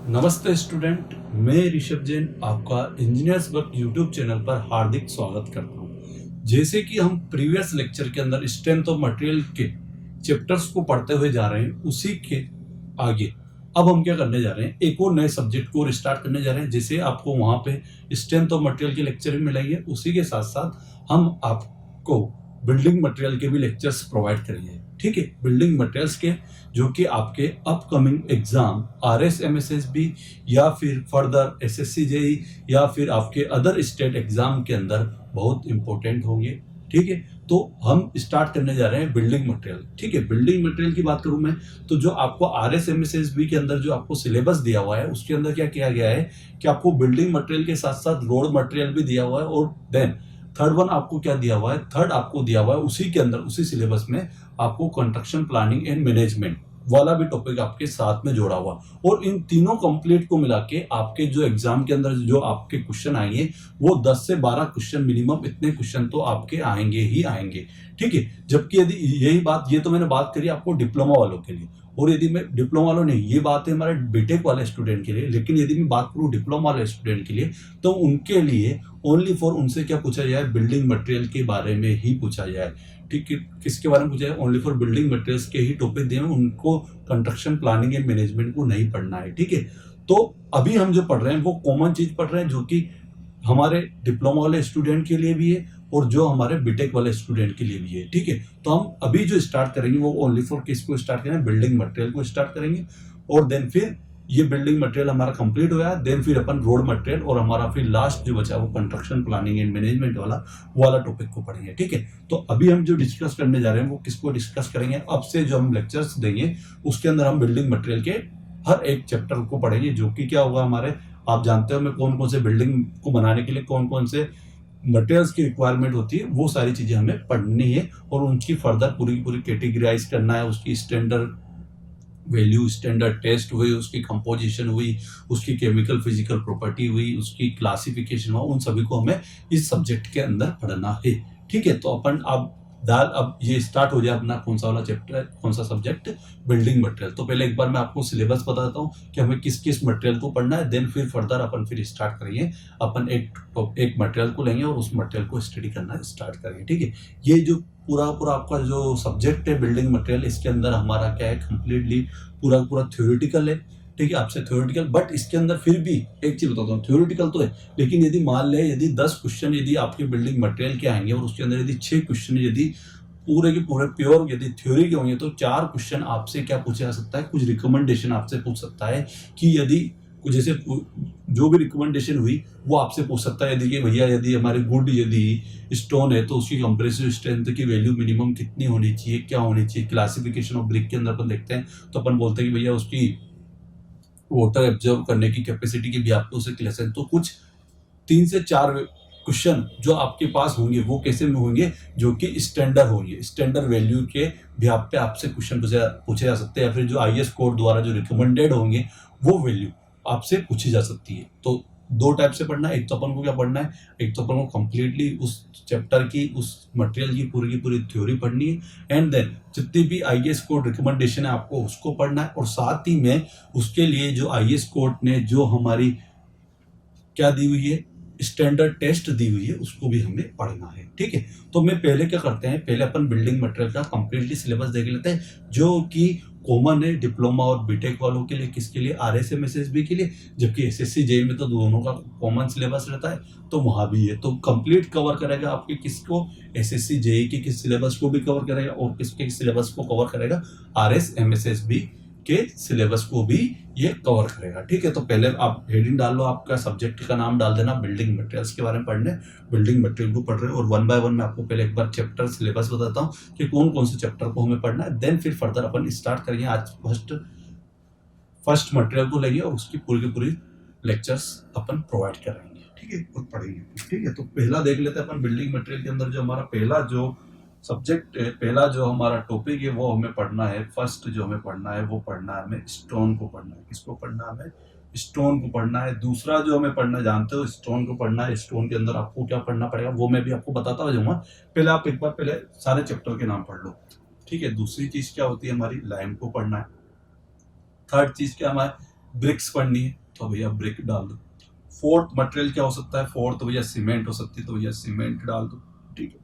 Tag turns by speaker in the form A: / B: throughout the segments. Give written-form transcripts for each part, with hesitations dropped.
A: नमस्ते स्टूडेंट, मैं ऋषभ जैन आपका इंजीनियर्स वर्क यूट्यूब चैनल पर हार्दिक स्वागत करता हूं। जैसे कि हम प्रीवियस लेक्चर के अंदर स्ट्रेंथ ऑफ मटेरियल के चैप्टर्स को पढ़ते हुए जा रहे हैं, उसी के आगे अब हम क्या करने जा रहे हैं, एक और नए सब्जेक्ट को स्टार्ट करने जा रहे हैं। जैसे आपको वहां पे स्ट्रेंथ ऑफ मटेरियल के लेक्चर भी मिलेंगे, उसी के साथ साथ हम आपको बिल्डिंग मटेरियल के भी लेक्चर्स प्रोवाइड करेंगे। ठीक है, बिल्डिंग मटेरियल्स के जो कि आपके अपकमिंग एग्जाम RSMSSB या फिर फर्दर SSC JEE या फिर आपके अदर स्टेट एग्जाम के अंदर बहुत इंपॉर्टेंट होंगे। ठीक है, तो हम स्टार्ट करने जा रहे हैं बिल्डिंग मटेरियल। ठीक है, बिल्डिंग मटेरियल की बात करूं मैं तो जो आपको RSMSSB के अंदर जो आपको सिलेबस दिया हुआ है उसके अंदर क्या किया गया है कि आपको बिल्डिंग मटेरियल के साथ साथ रोड मटेरियल भी दिया हुआ है, और देन थर्ड वन आपको क्या दिया हुआ है, थर्ड आपको दिया हुआ है उसी के अंदर उसी सिलेबस में आपको कंस्ट्रक्शन प्लानिंग एंड मैनेजमेंट वाला भी टॉपिक आपके साथ में जोड़ा हुआ। और इन तीनों कंप्लीट को मिला के आपके जो एग्जाम के अंदर जो आपके क्वेश्चन आएंगे वो 10 से 12 क्वेश्चन मिनिमम, इतने क्वेश्चन तो आपके आएंगे ही आएंगे। ठीक है, जबकि यदि यही बात, ये तो मैंने बात करी आपको डिप्लोमा वालों के लिए, और यदि मैं डिप्लोमा वालों नहीं, ये बात है हमारे बीटेक वाले स्टूडेंट के लिए, लेकिन यदि मैं बात करूं डिप्लोमा वाले स्टूडेंट के लिए तो उनके लिए ओनली फॉर उनसे क्या पूछा जाए, बिल्डिंग मटेरियल के बारे में ही पूछा जाए। ठीक है, किसके बारे में पूछा जाए, ओनली फॉर बिल्डिंग मटेरियल्स के ही टॉपिक दिए हैं, उनको कंस्ट्रक्शन प्लानिंग एंड मैनेजमेंट को नहीं पढ़ना है। ठीक है, तो अभी हम जो पढ़ रहे हैं वो कॉमन चीज पढ़ रहे हैं जो कि हमारे डिप्लोमा वाले स्टूडेंट के लिए भी है और जो हमारे बीटेक वाले स्टूडेंट के लिए भी है। ठीक है, तो हम अभी जो स्टार्ट करेंगे वो ओनली फॉर किसको स्टार्ट करेंगे, बिल्डिंग मटेरियल को स्टार्ट करेंगे। और देन फिर ये बिल्डिंग मटेरियल हमारा कंप्लीट हो गया, देन फिर अपन रोड मटेरियल और हमारा फिर लास्ट जो बचा वो कंस्ट्रक्शन प्लानिंग एंड मैनेजमेंट वाला टॉपिक को पढ़ेंगे। ठीक है, तो अभी हम जो डिस्कस करने जा रहे हैं वो किसको डिस्कस करेंगे, अब से जो हम लेक्चर्स देंगे उसके अंदर हम बिल्डिंग मटेरियल के हर एक चैप्टर को पढ़ेंगे, जो कि क्या होगा हमारे, आप जानते हो मैं कौन कौन से बिल्डिंग को बनाने के लिए कौन कौन से मटेरियल्स की रिक्वायरमेंट होती है, वो सारी चीजें हमें पढ़नी है और उनकी फर्दर पूरी की पूरी कैटेगराइज करना है। उसकी स्टैंडर्ड वैल्यू, स्टैंडर्ड टेस्ट हुई, उसकी कंपोजिशन हुई, उसकी केमिकल फिजिकल प्रॉपर्टी हुई, उसकी क्लासिफिकेशन हुआ, उन सभी को हमें इस सब्जेक्ट के अंदर पढ़ना है। ठीक है, तो अपन अब ये स्टार्ट हो जाए अपना कौन सा वाला चैप्टर, कौन सा सब्जेक्ट, बिल्डिंग मटेरियल। तो पहले एक बार मैं आपको सिलेबस बता देता हूँ कि हमें किस किस मटेरियल को पढ़ना है, देन फिर फर्दर अपन फिर स्टार्ट करेंगे। अपन एक मटेरियल को लेंगे और उस मटेरियल को स्टडी करना स्टार्ट करेंगे। ठीक है, ये जो पूरा पूरा आपका जो सब्जेक्ट है बिल्डिंग मटेरियल, इसके अंदर हमारा क्या है, कंप्लीटली पूरा थ्योरेटिकल है। ठीक है, आपसे थ्योरेटिकल, बट इसके अंदर फिर भी एक चीज बताता हूँ, थ्योरेटिकल तो है, लेकिन यदि मान ले यदि 10 क्वेश्चन यदि आपके बिल्डिंग मटेरियल के आएंगे और उसके अंदर यदि 6 क्वेश्चन यदि पूरे के पूरे प्योर यदि थ्योरी के होंगे, तो 4 क्वेश्चन आपसे क्या पूछा जा सकता है, कुछ रिकमेंडेशन आपसे पूछ सकता है कि यदि कुछ जैसे जो भी रिकमेंडेशन हुई वो आपसे पूछ सकता है, यदि कि भैया यदि हमारे गुड यदि स्टोन है तो उसकी कंप्रेसिव स्ट्रेंथ की वैल्यू मिनिमम कितनी होनी चाहिए, क्या होनी चाहिए। क्लासिफिकेशन ऑफ ब्रिक के अंदर अपन देखते हैं तो अपन बोलते हैं कि भैया उसकी वाटर एब्जॉर्व करने की कैपेसिटी की भी आपको उसे क्लास है। तो कुछ 3 से 4 क्वेश्चन जो आपके पास होंगे वो कैसे में होंगे, जो कि स्टैंडर्ड होंगे, स्टैंडर्ड वैल्यू के भी आप पे आपसे क्वेश्चन पूछे जा सकते हैं, या फिर जो IS कोड द्वारा जो रिकमेंडेड होंगे वो वैल्यू आपसे पूछी जा सकती है। तो 2 टाइप से पढ़ना है, एक तो अपन को क्या पढ़ना है, एक तो अपन को कंप्लीटली उस चैप्टर की उस मटेरियल की पूरी थ्योरी पढ़नी है, एंड देन जितनी भी IS कोड रिकमेंडेशन है आपको उसको पढ़ना है, और साथ ही में उसके लिए जो IS कोड ने जो हमारी क्या दी हुई है, स्टैंडर्ड टेस्ट दी हुई है, उसको भी हमें पढ़ना है। ठीक है, तो मैं पहले क्या करते हैं, पहले अपन बिल्डिंग मटेरियल का कंप्लीटली सिलेबस देख लेते हैं, जो कि कॉमन है डिप्लोमा और बीटेक वालों के लिए, किसके लिए, RSMSSB के लिए, जबकि SSC JEE में तो दोनों का कॉमन सिलेबस रहता है, तो वहां भी है। तो कंप्लीट कवर करेगा आपके किसको, SSC JEE के किस सिलेबस को भी कवर करेगा, और किसके सिलेबस को कवर करेगा, RSMSSB के सिलेबस को भी ये कवर करेगा। ठीक है, तो पहले आप हेडिंग डाल लो, आपका सब्जेक्ट का नाम डाल देना, बिल्डिंग मटेरियल्स के बारे में पढ़ने, बिल्डिंग मटेरियल को पढ़ रहे हैं, और 1 बाय 1 मैं आपको पहले एक बार चैप्टर सिलेबस बताता हूँ कि कौन कौन से चैप्टर को हमें पढ़ना है, देन फिर फर्दर अपन स्टार्ट करेंगे। आज फर्स्ट मटेरियल को लेंगे और उसकी पूरी की पूरी लेक्चर्स अपन प्रोवाइड करेंगे। ठीक है, और पढ़ेंगे। ठीक है, तो पहला देख लेते हैं अपन बिल्डिंग मटेरियल के अंदर जो हमारा पहला जो सब्जेक्ट है, पहला जो हमारा टॉपिक है वो हमें पढ़ना है, फर्स्ट जो हमें पढ़ना है वो पढ़ना है हमें स्टोन को पढ़ना है। किसको पढ़ना है, हमें स्टोन को पढ़ना है। दूसरा जो हमें पढ़ना, जानते हो स्टोन को पढ़ना है, स्टोन के अंदर आपको क्या पढ़ना पड़ेगा वो मैं भी आपको बताता हो जाऊंगा। पहले आप एक बार पहले सारे चैप्टर के नाम पढ़ लो। ठीक है, दूसरी चीज क्या होती है हमारी, लाइम को पढ़ना है। थर्ड चीज क्या हमारे ब्रिक्स पढ़नी है तो भैया ब्रिक डाल दो। फोर्थ मटेरियल क्या हो सकता है, फोर्थ भैया सीमेंट हो सकती है तो भैया सीमेंट डाल दो, ठीक है।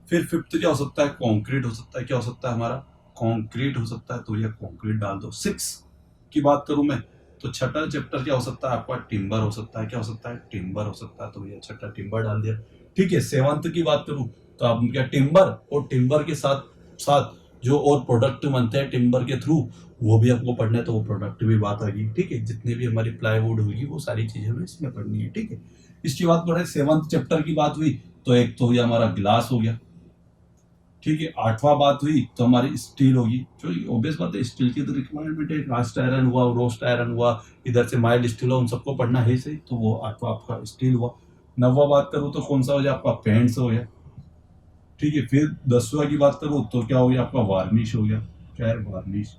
A: फिर फिफ्थ क्या हो सकता है, कंक्रीट हो सकता है, क्या हो सकता है हमारा, कंक्रीट हो सकता है तो भैया कंक्रीट डाल दो। सिक्स की बात करूं मैं तो छठा चैप्टर क्या हो सकता है आपका, टिम्बर हो सकता है, क्या हो सकता है, टिम्बर हो सकता है तो भैया छठा टिम्बर डाल दिया, ठीक है। सेवंथ की बात करूं तो आप क्या, टिम्बर और टिम्बर के साथ साथ जो और प्रोडक्ट बनते हैं टिम्बर के थ्रू वो भी आपको पढ़ना है, तो वो प्रोडक्ट भी बात आ गई, ठीक है। जितने भी हमारी प्लाईवुड होगी वो सारी चीजें हमें इसमें पढ़नी है, ठीक है। इसके बाद पढ़े सेवंथ चैप्टर की बात हुई तो एक तो भैया हमारा ग्लास हो गया, ठीक है। आठवां बात हुई तो हमारी स्टील होगी, जो ऑब्वियस बात है स्टील की तो रिक्वायरमेंट है, कास्ट आयरन हुआ, रोस्ट आयरन हुआ, इधर से माइल्ड स्टील हुआ, उन सबको पढ़ना है सही, तो वो आठवां आपका स्टील हुआ। नौवां बात करूँ तो कौन सा हो गया आपका, पेंट्स हो गया, ठीक है। फिर 10वां की बात करूँ तो क्या हो गया आपका, वार्निश हो गया, क्या है, वार्निश,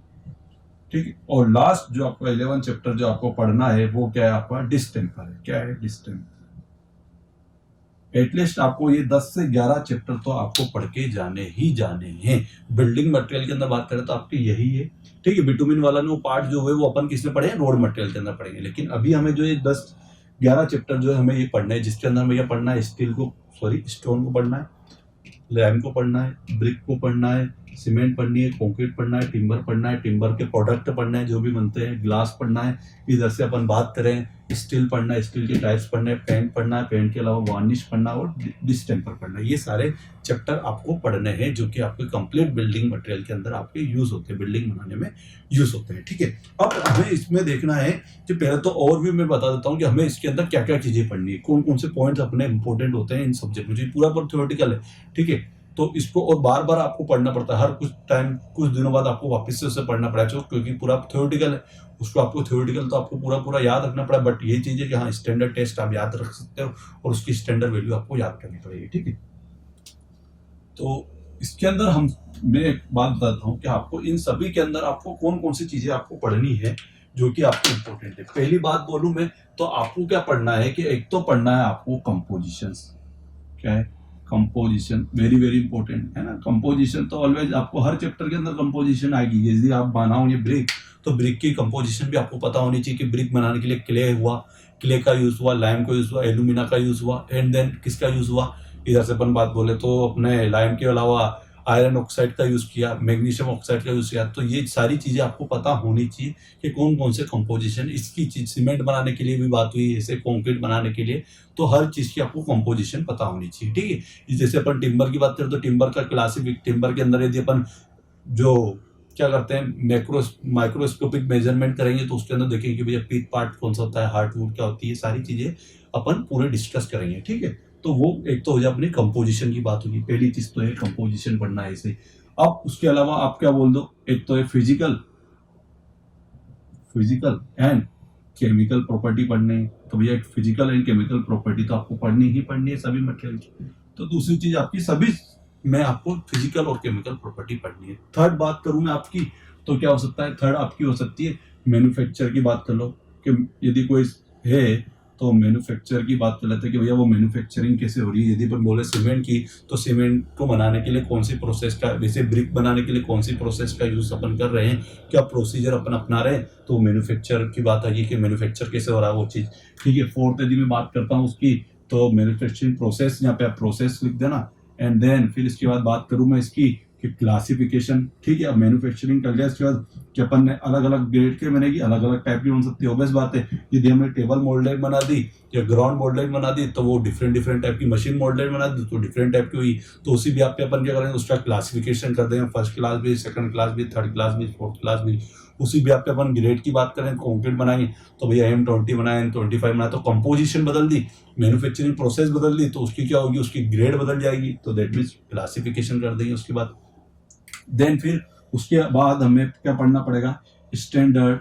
A: ठीक है। और लास्ट जो आपका 11 चैप्टर जो आपको पढ़ना है वो क्या है आपका, डिस्टेंपर है, क्या है, डिस्टेंपर। एटलीस्ट आपको ये 10 से 11 चैप्टर तो आपको पढ़ के जाने ही जाने हैं। बिल्डिंग मटेरियल के अंदर बात करें तो आपके यही है, ठीक है। बिटुमिन वाला ने वो पार्ट जो है वो अपन किस में पढ़े, रोड मटेरियल के अंदर पढ़ेंगे, लेकिन अभी हमें जो ये 10-11 चैप्टर जो है हमें ये पढ़ना है, जिसके अंदर हमें ये पढ़ना है, स्टील को, सॉरी स्टोन को पढ़ना है, लैम को पढ़ना है, ब्रिक को पढ़ना है, सीमेंट पढ़नी है, कंक्रीट पढ़ना है, टिम्बर पढ़ना है, टिम्बर के प्रोडक्ट पढ़ना है जो भी बनते हैं, ग्लास पढ़ना है। इधर से अपन बात करें स्टील पढ़ना है, स्टील के टाइप्स पढ़ने हैं, पेंट पढ़ना है, पेंट के अलावा वार्निश पढ़ना है और डिस्टेंपर पढ़ना है। ये सारे चैप्टर आपको पढ़ने हैं जो कि आपके कंप्लीट बिल्डिंग मटेरियल के अंदर आपके यूज होते हैं, बिल्डिंग बनाने में यूज होते हैं, ठीक है। अब हमें इसमें देखना है कि पहले तो ओवरव्यू में बता देता हूँ कि हमें इसके अंदर क्या क्या चीजें पढ़नी है, कौन कौन से पॉइंट्स अपने इंपॉर्टेंट होते हैं इन सब्जेक्ट में, जो पूरा पूरा थ्योरेटिकल है, ठीक है। तो इसको और बार बार आपको पढ़ना पड़ता है, हर कुछ टाइम कुछ दिनों बाद आपको वापस से उसे पढ़ना पड़ेगा, क्योंकि पूरा थ्योरेटिकल है, उसको आपको थ्योरेटिकल तो आपको पूरा पूरा याद रखना पड़ा। बट ये चीज है कि हाँ स्टैंडर्ड टेस्ट आप याद रख सकते हो और उसकी स्टैंडर्ड वैल्यू आपको याद करनी पड़ेगी, ठीक है। तो इसके अंदर मैं एक बात बताता हूँ कि आपको इन सभी के अंदर आपको कौन कौन सी चीजें आपको पढ़नी है जो कि आपको इंपॉर्टेंट है। पहली बात बोलूं मैं तो आपको क्या पढ़ना है कि एक तो पढ़ना है आपको कंपोजिशंस, क्या है, कंपोजिशन, वेरी वेरी इंपॉर्टेंट है ना। कंपोजिशन तो ऑलवेज आपको हर चैप्टर के अंदर कंपोजिशन आएगी। यदि आप बनाओगे ब्रिक तो ब्रिक की कंपोजिशन भी आपको पता होनी चाहिए कि ब्रिक बनाने के लिए क्ले हुआ, क्ले का यूज हुआ, लाइम का यूज हुआ, एल्यूमिना का यूज हुआ, एंड देन किसका यूज हुआ, इधर से अपन बात बोले तो अपने लाइम के अलावा आयरन ऑक्साइड का यूज किया, मैग्नीशियम ऑक्साइड का यूज किया। तो ये सारी चीजें आपको पता होनी चाहिए कि कौन कौन से कंपोजिशन, इसकी चीज सीमेंट बनाने के लिए भी बात हुई, ऐसे कंक्रीट बनाने के लिए, तो हर चीज की आपको कंपोजिशन पता होनी चाहिए, ठीक है। जैसे अपन टिम्बर की बात करें तो टिम्बर का क्लासिफिक, टिम्बर के अंदर यदि अपन जो क्या करते हैं माइक्रोस्कोपिक मेजरमेंट करेंगे तो उसके अंदर देखेंगे कि भैया पीक पार्ट कौन सा होता है, हार्टवुड क्या होती है, सारी चीजें अपन पूरे डिस्कस करेंगे, ठीक है। तो वो एक तो हो जाए अपनी कंपोजिशन की बात होगी, पहली चीज तो है कंपोजिशन पढ़ना है इसे। अब उसके अलावा आप क्या बोल दो, एक तो है फिजिकल एंड केमिकल प्रॉपर्टी पढ़ने हैं, तो भैया फिजिकल एंड केमिकल प्रॉपर्टी तो आपको पढ़नी ही पढ़नी है सभी मटेरियल की। तो दूसरी चीज आपकी सभी में आपको फिजिकल और केमिकल प्रॉपर्टी पढ़नी है। थर्ड बात करूं मैं आपकी तो क्या हो सकता है, थर्ड आपकी हो सकती है मैन्युफैक्चर की बात कर लो कि यदि कोई है तो मैन्युफैक्चर की बात कर लेते हैं कि भैया वो मैन्युफैक्चरिंग कैसे हो रही है। यदि अपन बोले सीमेंट की तो सीमेंट को बनाने के लिए कौन सी प्रोसेस का, जैसे ब्रिक बनाने के लिए कौन सी प्रोसेस का यूज अपन कर रहे हैं, क्या प्रोसीजर अपन अपना रहे हैं, तो मैन्युफैक्चर की बात आई कि मैन्युफैक्चर कैसे हो रहा है वो चीज, ठीक है। फोर्थ यदि मैं बात करता हूँ उसकी तो मैन्युफैक्चरिंग प्रोसेस, यहाँ पे आप प्रोसेस लिख देना, एंड देन फिर इसके बाद बात करूँ मैं इसकी कि क्लासिफिकेशन, ठीक है। अब मैन्युफैक्चरिंग कर लिया इसके बाद कि अपन ने अलग अलग ग्रेड के बनेगी, अलग अलग टाइप की बन सकती है, ऑब्वियस बात है। यदि हमने टेबल मोल्डेड बना दी या ग्राउंड मोल्डेड बना दी तो वो डिफरेंट डिफरेंट टाइप की, मशीन मोल्डेड बना दी तो डिफरेंट टाइप की हुई। तो उसी भी आप पे अपन क्या करेंगे, उसका क्लासिफिकेशन कर देंगे, फर्स्ट क्लास भी, सेकंड क्लास भी, थर्ड क्लास भी, फोर्थ क्लास भी। उसी भी आप पे अपन ग्रेड की बात करें, कॉन्क्रीट बनाएंगे तो भैया M20 बनाए, M25 बनाए, तो कंपोजिशन बदल दी, मैन्युफैक्चरिंग प्रोसेस बदल दी तो उसकी क्या होगी, उसकी ग्रेड बदल जाएगी, तो दैट मीन्स क्लासिफिकेशन कर देंगे उसके बाद। देन फिर उसके बाद हमें क्या पढ़ना पड़ेगा, स्टैंडर्ड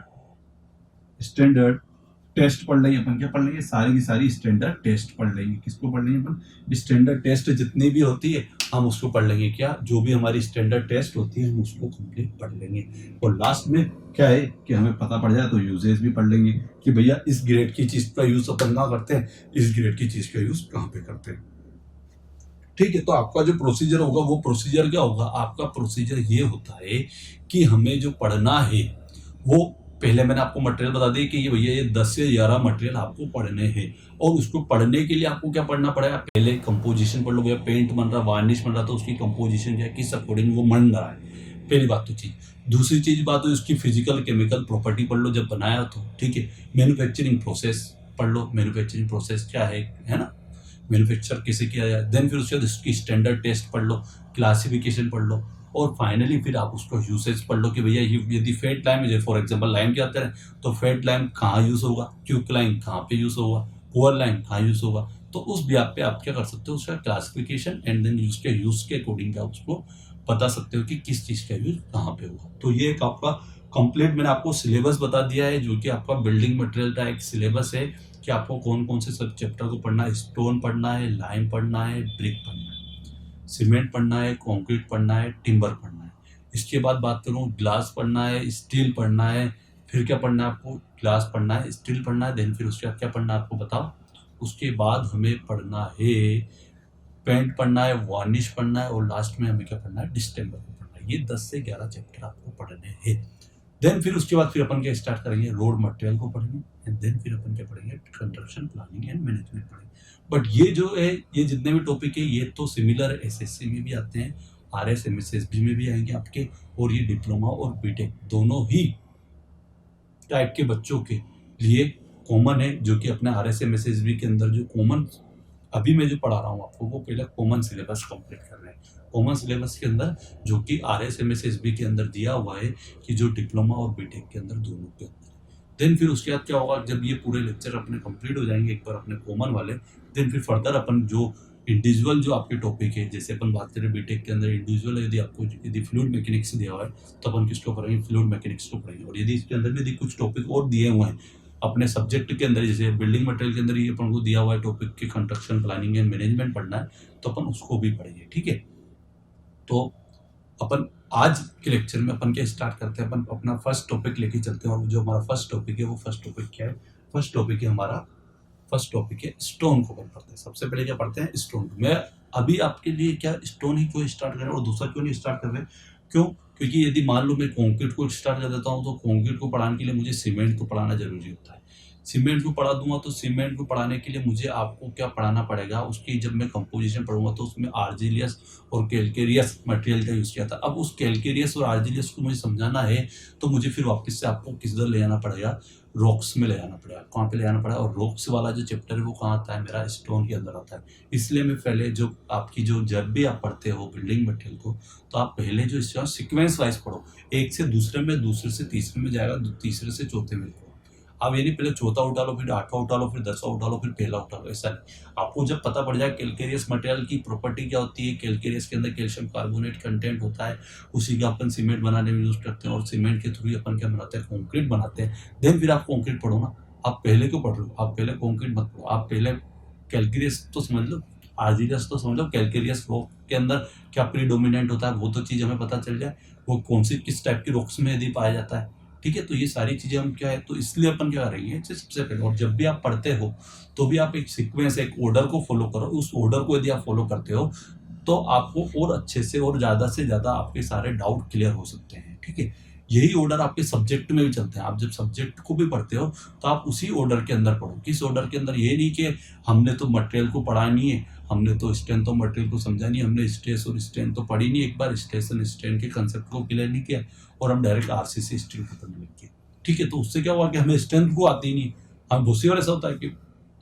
A: टेस्ट पढ़ लेंगे अपन, क्या पढ़ लेंगे, सारी की सारी स्टैंडर्ड टेस्ट पढ़ लेंगे। किसको पढ़ लेंगे अपन, स्टैंडर्ड टेस्ट जितनी भी होती है हम उसको पढ़ लेंगे, क्या जो भी हमारी स्टैंडर्ड टेस्ट होती है हम उसको कंप्लीट पढ़ लेंगे। और लास्ट में क्या है कि हमें पता पड़ जाए तो यूजेस भी पढ़ लेंगे कि भैया इस ग्रेड की चीज का यूज अपन कहाँ करते हैं, इस ग्रेड की चीज का यूज कहाँ पे करते हैं, ठीक है। तो आपका जो प्रोसीजर होगा वो प्रोसीजर क्या होगा, आपका प्रोसीजर ये होता है कि हमें जो पढ़ना है वो पहले मैंने आपको मटेरियल बता दिया कि ये भैया ये 10 से 11 मटेरियल आपको पढ़ने हैं, और उसको पढ़ने के लिए आपको क्या पढ़ना पड़ेगा, पहले कंपोजिशन पढ़ लो। भैया पेंट बन रहा, वार्निश बन रहा, तो उसकी कंपोजिशन क्या है, किस अकॉर्डिंग वो बन रहा है, पहली बात तो चीज। दूसरी चीज बात है उसकी फिजिकल केमिकल प्रॉपर्टी पढ़ लो जब बनाया तो, ठीक है। मैन्युफैक्चरिंग प्रोसेस पढ़ लो, मैन्युफैक्चरिंग प्रोसेस क्या है ना, मैन्युफैक्चर कैसे किया जाए। देन फिर उसके बाद उसकी स्टैंडर्ड टेस्ट पढ़ लो, क्लासिफिकेशन पढ़ लो, और फाइनली फिर आप उसको यूसेज पढ़ लो कि भैया यदि फेट लाइम है, फॉर एग्जांपल लाइम क्या आता है, तो फेट लाइम कहाँ यूज होगा, क्यूक लाइम कहाँ पे यूज होगा, पुअर लाइम कहाँ यूज होगा। तो उस ब्याप पे आप क्या कर सकते हो, उसका क्लासिफिकेशन एंड देन यूज के अकॉर्डिंग आप उसको बता सकते हो कि किस चीज का यूज कहाँ पे होगा। तो ये एक आपका कंप्लीट मैंने आपको सिलेबस बता दिया है, जो कि आपका बिल्डिंग मटेरियल का एक सिलेबस है कि आपको कौन कौन से सब चैप्टर को पढ़ना है। स्टोन पढ़ना है, लाइम पढ़ना है, ब्रिक पढ़ना है, सीमेंट पढ़ना है, कंक्रीट पढ़ना है, टिम्बर पढ़ना है। इसके बाद बात करूँ, ग्लास पढ़ना है, स्टील पढ़ना है, फिर क्या पढ़ना है आपको, ग्लास पढ़ना है, स्टील पढ़ना है, देन फिर उसके बाद क्या पढ़ना है आपको बताओ। उसके बाद हमें पढ़ना है पेंट पढ़ना है, वार्निश पढ़ना है, और लास्ट में हमें क्या पढ़ना है, डिस्टेम्बर को पढ़ना है। ये 10 से 11 चैप्टर आपको पढ़ने हैं। देन फिर उसके बाद फिर अपन क्या स्टार्ट करेंगे, रोड मटेरियल को पढ़ेंगे, एंड देन फिर अपन क्या पढ़ेंगे, कंस्ट्रक्शन प्लानिंग एंड मैनेजमेंट पढ़ेंगे। बट ये जो है, ये जितने भी टॉपिक है ये तो सिमिलर एसएससी में भी आते हैं, आरएस एमएसएसबी में भी आएंगे आपके, और ये डिप्लोमा और बीटेक दोनों ही टाइप के बच्चों के लिए कॉमन है, जो कि अपने आरएस एमएसएसबी के अंदर जो कॉमन अभी मैं जो पढ़ा रहा हूँ आपको, वो पहले कॉमन सिलेबस कंप्लीट कर रहे हैं। कॉमन सिलेबस के अंदर जो कि आरएस एमएसएसबी के अंदर दिया हुआ है कि जो डिप्लोमा और बीटेक के अंदर दोनों के अंदर। देन फिर उसके बाद क्या होगा, जब ये पूरे लेक्चर अपने कंप्लीट हो जाएंगे एक बार अपने कॉमन वाले, देन फिर फर्दर अपन जो इंडिविजुअल जो आपके टॉपिक है, जैसे अपन बात करें बीटेक के अंदर इंडिविजुअल यदि आपको यदि फ्लूइड मैकेनिक्स दिया हुआ है तो अपन किसको पढ़ेंगे, फ्लूइड मैकेनिक्स को पढ़ेंगे। और यदि इसके अंदर भी यदि कुछ टॉपिक और दिए हुए हैं अपने सब्जेक्ट के अंदर, जैसे बिल्डिंग मटेरियल के अंदर ये अपन को दिया हुआ है टॉपिक के कंस्ट्रक्शन प्लानिंग एंड मैनेजमेंट पढ़ना है, तो अपन उसको भी पढ़ेंगे, ठीक है। तो अपन आज के लेक्चर में अपन क्या स्टार्ट करते हैं, अपन अपना फर्स्ट टॉपिक लेके चलते हैं। और जो हमारा फर्स्ट टॉपिक है वो फर्स्ट टॉपिक क्या है, फर्स्ट टॉपिक है हमारा, फर्स्ट टॉपिक है स्टोन को अपन पढ़ते हैं। सबसे पहले क्या पढ़ते हैं, स्टोन। मैं अभी आपके लिए क्या स्टोन ही क्यों स्टार्ट कर रहे हैं और दूसरा क्यों नहीं स्टार्ट कर रहे, क्यों, क्योंकि यदि मान लो मैं कंक्रीट को स्टार्ट कर देता हूँ तो कंक्रीट को पढ़ाने के लिए मुझे सीमेंट को पढ़ाना जरूरी होता है। सीमेंट को पढ़ा दूंगा तो सीमेंट को पढ़ाने के लिए मुझे आपको क्या पढ़ाना पड़ेगा, उसकी जब मैं कंपोजिशन पढ़ूंगा तो उसमें आर्जिलियस और कैलकेरियस मटेरियल का यूज किया था। अब उस कैलकेरियस और आर्जिलियस को मुझे समझाना है तो मुझे फिर वापस से आपको किधर ले जाना पड़ेगा, रॉक्स में ले जाना पड़ेगा। कहाँ पे ले जाना पड़ेगा, और रॉक्स वाला जो चैप्टर है वो कहाँ आता है, मेरा स्टोन के अंदर आता है। इसलिए मैं पहले जो आपकी जो जब भी आप पढ़ते हो बिल्डिंग मटेरियल को, तो आप पहले जो इसका सीक्वेंस वाइज पढ़ो, एक से दूसरे में, दूसरे से तीसरे में जाएगा, तीसरे से चौथे में पढ़ो। अब ये नहीं पहले चौथा उठा लो, फिर आठवां उठा लो, फिर 10वां उठा लो, फिर पहला उठा लो, ऐसा नहीं। आपको जब पता पड़ जाए कैलकेरियस मटेरियल की प्रॉपर्टी क्या होती है, कैलकेरियस के अंदर कैल्शियम कार्बोनेट कंटेंट होता है, उसी का अपन सीमेंट बनाने में यूज करते हैं, और सीमेंट के थ्रू अपन क्या बनाते हैं, कंक्रीट बनाते हैं। देन फिर आप कंक्रीट पढ़ो ना, आप पहले क्यों पढ़ रहे हो, आप पहले कंक्रीट मत पढ़ो, आप पहले कैलकेरियस तो समझ लो, आर्जिलियस तो समझ लो, कैलकेरियस रॉक के अंदर क्या प्रीडोमिनेंट होता है वो तो चीज़ हमें पता चल जाए, वो कौन सी किस टाइप की रॉक्स में यदि पाया जाता है, ठीक है। तो ये सारी चीजें हम क्या है, तो इसलिए अपन क्या करेंगे सबसे पहले, और जब भी आप पढ़ते हो तो भी आप एक सीक्वेंस, एक ऑर्डर को फॉलो करो। उस ऑर्डर को यदि आप फॉलो करते हो तो आपको और अच्छे से और ज्यादा से ज्यादा आपके सारे डाउट क्लियर हो सकते हैं, ठीक है। यही ऑर्डर आपके सब्जेक्ट में भी चलते हैं। आप जब सब्जेक्ट को भी पढ़ते हो तो आप उसी ऑर्डर के अंदर पढ़ो। किस ऑर्डर के अंदर, ये नहीं कि हमने तो मटेरियल को पढ़ा नहीं है, हमने तो स्ट्रेंथ ऑफ मटेरियल को समझा नहीं, हमने स्ट्रेस और स्ट्रेन तो पढ़ी नहीं, एक बार स्ट्रेस और स्ट्रेन के कंसेप्ट को क्लियर नहीं किया और हम डायरेक्ट आरसीसी स्टील को पढ़ने लग गए, ठीक है। तो उससे क्या हुआ कि हमें स्ट्रेंथ को आती ही नहीं। हम दूसरी बार ऐसा होता है कि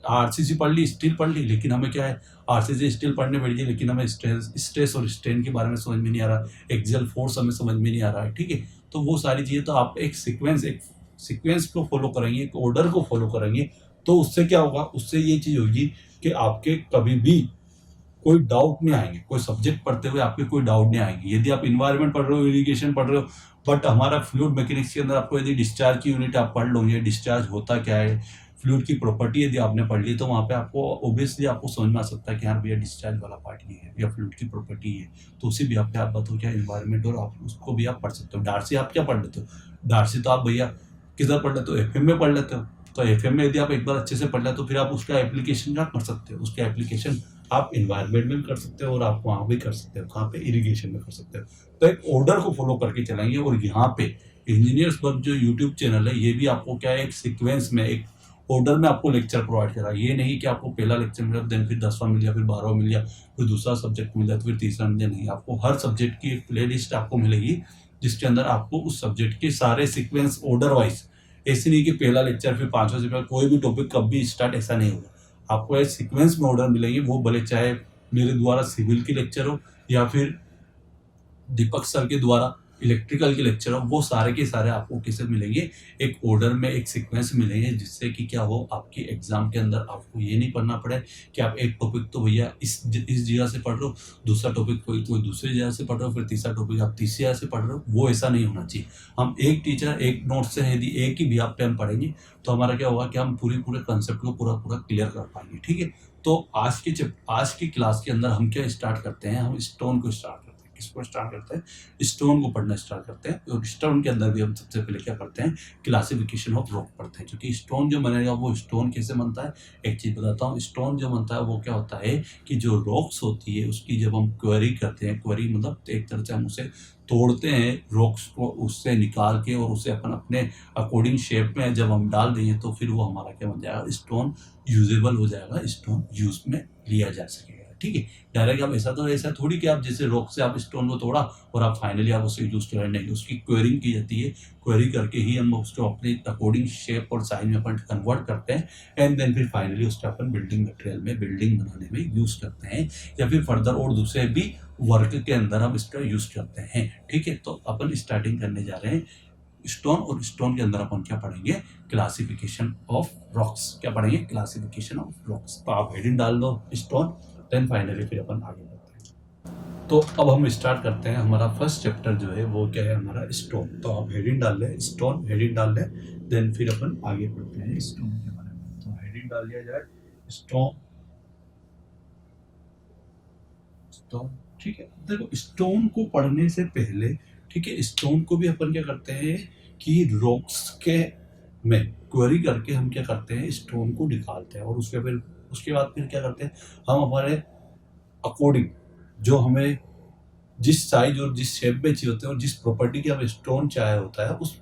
A: आरसीसी पढ़ ली, स्टील पढ़ ली, लेकिन हमें क्या है, आरसीसी स्टील पढ़ने बैठ गए, लेकिन हमें स्ट्रेस और स्ट्रेन के बारे में समझ में नहीं आ रहा, एक्सियल फोर्स हमें समझ में नहीं आ रहा है, ठीक है। तो वो सारी चीजें, तो आप एक सीक्वेंस को फॉलो करेंगे, एक ऑर्डर को फॉलो करेंगे, तो उससे क्या होगा, उससे ये चीज होगी कि आपके कभी भी कोई डाउट नहीं आएंगे, कोई सब्जेक्ट पढ़ते हुए आपके कोई डाउट नहीं आएंगे। यदि आप इन्वायरमेंट पढ़ रहे हो, इरिगेशन पढ़ रहे हो, बट हमारा फ्लूइड मैकेनिक्स के अंदर आपको यदि डिस्चार्ज की यूनिट आप पढ़ लो, ये डिस्चार्ज होता क्या है, फ्लूइड की प्रॉपर्टी यदि आपने पढ़ ली, तो वहाँ पे आपको ऑब्वियसली आपको समझ में आ सकता है कि हाँ भैया डिस्चार्ज वाला पार्ट ये है या फ्लूइड की प्रॉपर्टी है। तो उसी भी आप बताओ क्या इन्वायरमेंट, और आप उसको भी आप पढ़ सकते हो। डार्सी आप क्या पढ़ लेते हो, डार्सी तो आप भैया किधर पढ़ लेते हो, एफएम में पढ़ लेते हो। तो एफएम में यदि आप एक बार अच्छे से पढ़ लेते हो, फिर आप उसका एप्लीकेशन क्या कर सकते हो, उसका एप्लीकेशन आप इन्वायरमेंट में भी कर सकते हो और आप वहाँ भी कर सकते हो, कहाँ पे, इरिगेशन में कर सकते हो। तो एक ऑर्डर को फॉलो करके चलाएंगे, और यहाँ पे इंजीनियर्स वर्क जो यूट्यूब चैनल है ये भी आपको क्या है, एक सीक्वेंस में, एक ऑर्डर में आपको लेक्चर प्रोवाइड करा। ये नहीं कि आपको पहला लेक्चर मिला देन फिर 10वां मिल गया, फिर 12वां मिल गया, फिर दूसरा सब्जेक्ट मिल गया, तो फिर तीसरा मिल गया। नहीं, आपको हर सब्जेक्ट की एक प्लेलिस्ट आपको मिलेगी जिसके अंदर आपको उस सब्जेक्ट के सारे सीक्वेंस ऑर्डर वाइज, ऐसे नहीं कि पहला लेक्चर फिर 5वां से कोई भी टॉपिक कभी स्टार्ट, ऐसा नहीं होगा। आपको एक सीक्वेंस में ऑर्डर मिलेंगे, वो भले चाहे मेरे द्वारा सिविल की लेक्चर हो या फिर दीपक सर के द्वारा इलेक्ट्रिकल के लेक्चर हो, वो सारे के सारे आपको किसे मिलेंगे, एक ऑर्डर में, एक सीक्वेंस मिलेंगे, जिससे कि क्या हो, आपकी एग्जाम के अंदर आपको ये नहीं पढ़ना पड़े कि आप एक टॉपिक तो भैया इस जगह से पढ़ रहे हो, दूसरा टॉपिक कोई दूसरी जगह से पढ़ रहे हो, फिर तीसरा टॉपिक आप तीसरी जगह से पढ़ रहे हो। वो ऐसा नहीं होना चाहिए। हम एक टीचर एक नोट से यदि एक ही भी आप पे हम पढ़ेंगे तो हमारा क्या होगा कि हम पूरे कंसेप्ट को पूरा क्लियर कर पाएंगे। ठीक है, तो आज की क्लास के अंदर हम क्या स्टार्ट करते हैं, हम स्टोन को स्टार्ट करते हैं। किसको स्टार्ट करते हैं? स्टोन को पढ़ना स्टार्ट करते हैं। और स्टोन के अंदर भी हम सबसे पहले क्या पढ़ते हैं, क्लासिफिकेशन ऑफ रॉक पढ़ते हैं। क्योंकि स्टोन जो बनेगा वो स्टोन कैसे बनता है, एक चीज बताता हूँ। स्टोन जो बनता है वो क्या होता है कि जो रॉक्स होती है उसकी जब हम क्वेरी करते हैं, क्वेरी मतलब एक तरह से हम उसे तोड़ते हैं, रॉक्स को उससे निकाल के, और उसे अपन अपने अकॉर्डिंग शेप में जब हम डाल देंगे तो फिर वो हमारा क्या बन जाएगा, स्टोन यूजेबल हो जाएगा, स्टोन यूज में लिया जा सकेगा। ठीक है, डायरेक्ट आप ऐसा थोड़ी कि आप जैसे रॉक से आप स्टोन को तोड़ा और आप फाइनली आप उसे यूज करें, नहीं, उसकी क्वेरिंग की जाती है। क्वेरी करके ही हम उसको अपने अकॉर्डिंग शेप और साइज में अपन कन्वर्ट करते हैं, एंड देन फिर फाइनली उसका अपन बिल्डिंग मटेरियल में, बिल्डिंग बनाने में यूज करते हैं, या फिर फर्दर और दूसरे भी वर्क के अंदर हम इसका यूज करते हैं। ठीक है, तो अपन स्टार्टिंग करने जा रहे हैं स्टोन, और स्टोन के अंदर अपन क्या पढ़ेंगे, क्लासिफिकेशन ऑफ रॉक्स। क्या पढ़ेंगे, क्लासिफिकेशन ऑफ रॉक्स। तो आप हेडिंग डाल दो स्टोन, देन फाइनली फिर अपन आगे बढ़ते हैं। तो अब हम स्टार्ट करते हैं। हमारा फर्स्ट चैप्टर जो है वो क्या है, हमारा स्टोन। तो आप हेडिंग डाल लें, स्टोन हेडिंग डाल लें, देन फिर अपन आगे बढ़ते हैं स्टोन के बारे में। तो हेडिंग डाल लिया जाए स्टोन। ठीक है, देखो स्टोन को पढ़ने से पहले, ठीक है, स्टोन को भी अपन क्या करते हैं कि रॉक्स के में क्वेरी करके हम क्या करते हैं, स्टोन को निकालते हैं, और उसके बाद फिर क्या करते हैं, हम हमारे अकॉर्डिंग जो हमें जिस साइज और जिस शेप में चाहिए होते हैं और जिस प्रॉपर्टी की हमें स्टोन चाहिए होता है, उस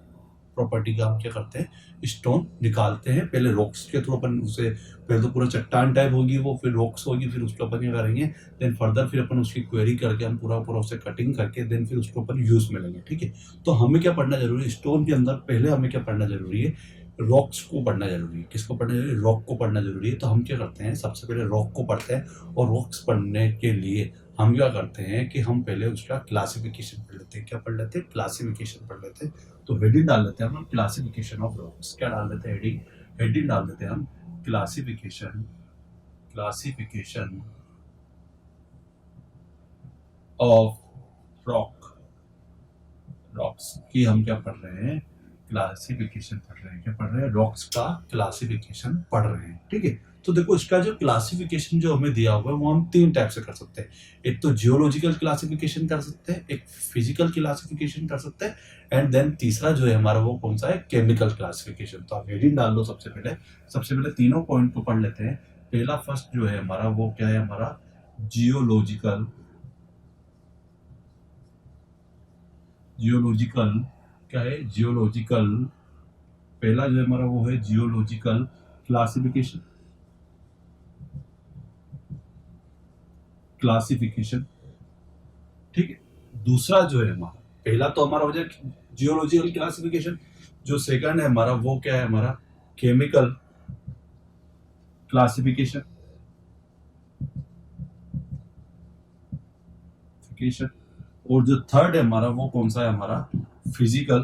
A: प्रॉपर्टी का हम क्या करते हैं, स्टोन निकालते हैं। पहले रॉक्स के थ्रू अपन उसे, पहले तो पूरा चट्टान टाइप होगी वो, फिर रॉक्स होगी, फिर उसको अपन क्या करेंगे, देन फर्दर फिर अपन उसकी क्वेरी करके हम पूरा उसे कटिंग करके देन फिर उसको अपन यूज में लेंगे। ठीक है, तो हमें क्या पढ़ना जरूरी है स्टोन के अंदर, पहले हमें क्या पढ़ना जरूरी है, रॉक्स को पढ़ना जरूरी है। किसको पढ़ना जरूरी है, रॉक को पढ़ना जरूरी है। तो हम क्या करते हैं, सबसे पहले रॉक को पढ़ते हैं, और रॉक्स पढ़ने के लिए हम क्या करते हैं कि हम पहले उसका क्लासिफिकेशन पढ़ लेते हैं। क्या पढ़ लेते हैं, क्लासिफिकेशन पढ़ लेते हैं। तो हेडिंग डाल लेते हैं हम क्लासिफिकेशन ऑफ रॉक्स। क्या डाल देते हैं, हेडिंग डाल देते हैं हम क्लासिफिकेशन ऑफ रॉक्स की हम क्या पढ़ रहे हैं, क्लासिफिकेशन पढ़ रहे हैं। क्या पढ़ रहे हैं, रॉक्स का क्लासिफिकेशन पढ़ रहे हैं। ठीक है, तो देखो इसका जो क्लासिफिकेशन जो हमें दिया हुआ है वो हम 3 टाइप से कर सकते हैं। एक तो जियोलॉजिकल क्लासिफिकेशन कर सकते हैं, एक फिजिकल क्लासिफिकेशन कर सकते हैं, एंड देन तीसरा जो है हमारा वो कौन सा है, केमिकल क्लासिफिकेशन। तो आप हेडिंग डाल दो। सबसे पहले तीनों पॉइंट को पढ़ लेते हैं। पहला फर्स्ट जो है हमारा वो क्या है, हमारा जियोलॉजिकल क्या है, जियोलॉजिकल। पहला जो हमारा वो है जियोलॉजिकल क्लासिफिकेशन। ठीक है, दूसरा जो है हमारा, पहला तो हमारा हो जाए जियोलॉजिकल क्लासिफिकेशन, जो सेकंड है हमारा वो क्या है, हमारा केमिकल क्लासिफिकेशन। और जो थर्ड है हमारा वो कौन सा है, हमारा फिजिकल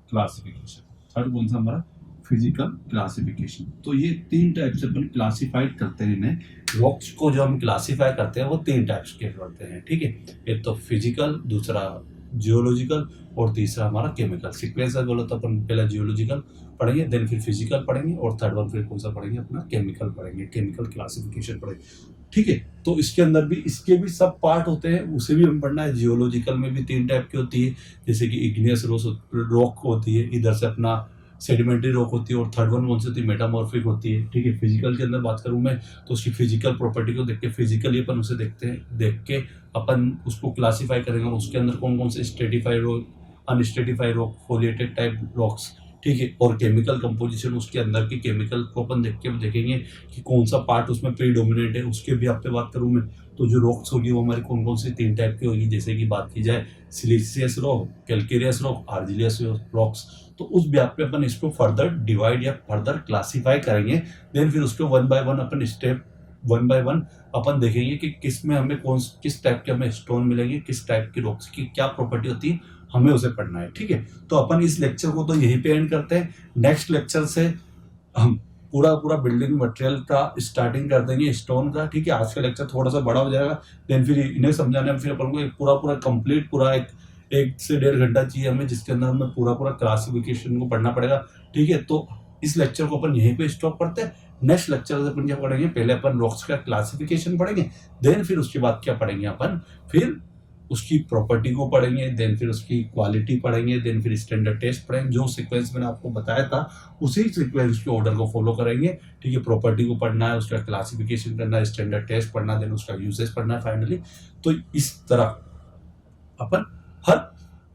A: क्लासिफिकेशन। थर्ड कौन सा, हमारा फिजिकल क्लासिफिकेशन। तो ये 3 टाइप से अपन क्लासिफाइड करते हैं इन्हें। रॉक्स को जो हम क्लासिफाई करते हैं वो 3 टाइप्स के करते हैं। ठीक है, एक तो फिजिकल, दूसरा जियोलॉजिकल, और तीसरा हमारा केमिकल। सीक्वेंस अगर बोलो तो अपन पहले जियोलॉजिकल पढ़ेंगे, देन फिर फिजिकल पढ़ेंगे, और थर्ड वन फिर कौन सा पढ़ेंगे, अपना केमिकल पढ़ेंगे, केमिकल क्लासिफिकेशन पढ़ेंगे। ठीक है, तो इसके अंदर भी इसके भी सब पार्ट होते हैं, उसे भी हम पढ़ना है। जियोलॉजिकल में भी 3 टाइप की होती है, जैसे कि इग्नियस रॉक होती है, इधर से अपना सेडिमेंट्री रॉक होती है, और थर्ड वन कौन सी होती है, मेटामॉर्फिक होती है। ठीक है, फिजिकल के अंदर बात करूं मैं तो उसकी फिजिकल प्रॉपर्टी को देख के फिजिकली अपन उसे देखते हैं, देख के अपन उसको क्लासीफाई करेंगे, और उसके अंदर कौन कौन से stratified rock, unstratified rock, foliated type rocks, ठीक है, और केमिकल कंपोजिशन उसके अंदर की केमिकल को अपन देख के देखेंगे कि कौन सा पार्ट उसमें प्रीडोमिनेट है। उसके भी आप पे बात करूं मैं तो जो रॉक्स होगी वो हमारी कौन कौन सी 3 टाइप की होगी, जैसे कि बात की जाए siliceous rock, calcareous rock, argillaceous rocks. तो उस ब्याप पे अपन इसको फर्दर डिवाइड या फर्दर क्लासीफाई करेंगे। देन फिर उसको वन बाय वन अपन स्टेप वन बाय वन अपन देखेंगे कि किस में हमें किस टाइप के हमें स्टोन मिलेंगे, किस टाइप की रॉक्स की क्या प्रॉपर्टी होती है, हमें उसे पढ़ना है। ठीक है, तो अपन इस लेक्चर को तो यहीं पे एंड करते हैं। नेक्स्ट लेक्चर से हम पूरा बिल्डिंग मटेरियल का स्टार्टिंग कर देंगे स्टोन का। ठीक है, आज का लेक्चर थोड़ा सा बड़ा हो जाएगा, देन फिर इन्हें समझाने में फिर अपन को एक पूरा कंप्लीट पूरा एक से 1.5 घंटा चाहिए हमें, जिसके अंदर हमें पूरा क्लासिफिकेशन को पढ़ना पड़ेगा। ठीक है, तो इस लेक्चर को अपन यहीं पे स्टॉप करते हैं। नेक्स्ट लेक्चर से अपन क्या पढ़ेंगे, पहले अपन रॉक्स का क्लासिफिकेशन पढ़ेंगे, देन फिर उसके बाद क्या पढ़ेंगे अपन, फिर उसकी प्रॉपर्टी को पढ़ेंगे, देन फिर उसकी क्वालिटी पढ़ेंगे, देन फिर स्टैंडर्ड टेस्ट पढ़ेंगे। जो सीक्वेंस मैंने आपको बताया था उसी सीक्वेंस के ऑर्डर को फॉलो करेंगे। ठीक है, प्रॉपर्टी को पढ़ना है, उसका क्लासिफिकेशन करना है, स्टैंडर्ड टेस्ट पढ़ना है, देन उसका यूसेज पढ़ना है फाइनली। तो इस तरह अपन हर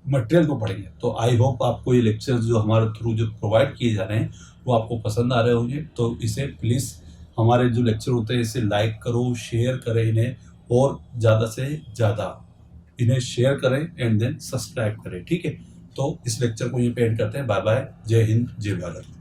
A: मटेरियल को पढ़ेंगे। तो आई होप आपको ये लेक्चर्स जो हमारे थ्रू जो प्रोवाइड किए जा रहे हैं वो आपको पसंद आ रहे होंगे। तो इसे प्लीज़ हमारे जो लेक्चर होते हैं इसे लाइक करो, शेयर करें इन्हें, और ज़्यादा से ज़्यादा इन्हें शेयर करें एंड देन सब्सक्राइब करें। ठीक है, तो इस लेक्चर को यहीं पे एंड करते हैं। बाय बाय, जय हिंद, जय भारत।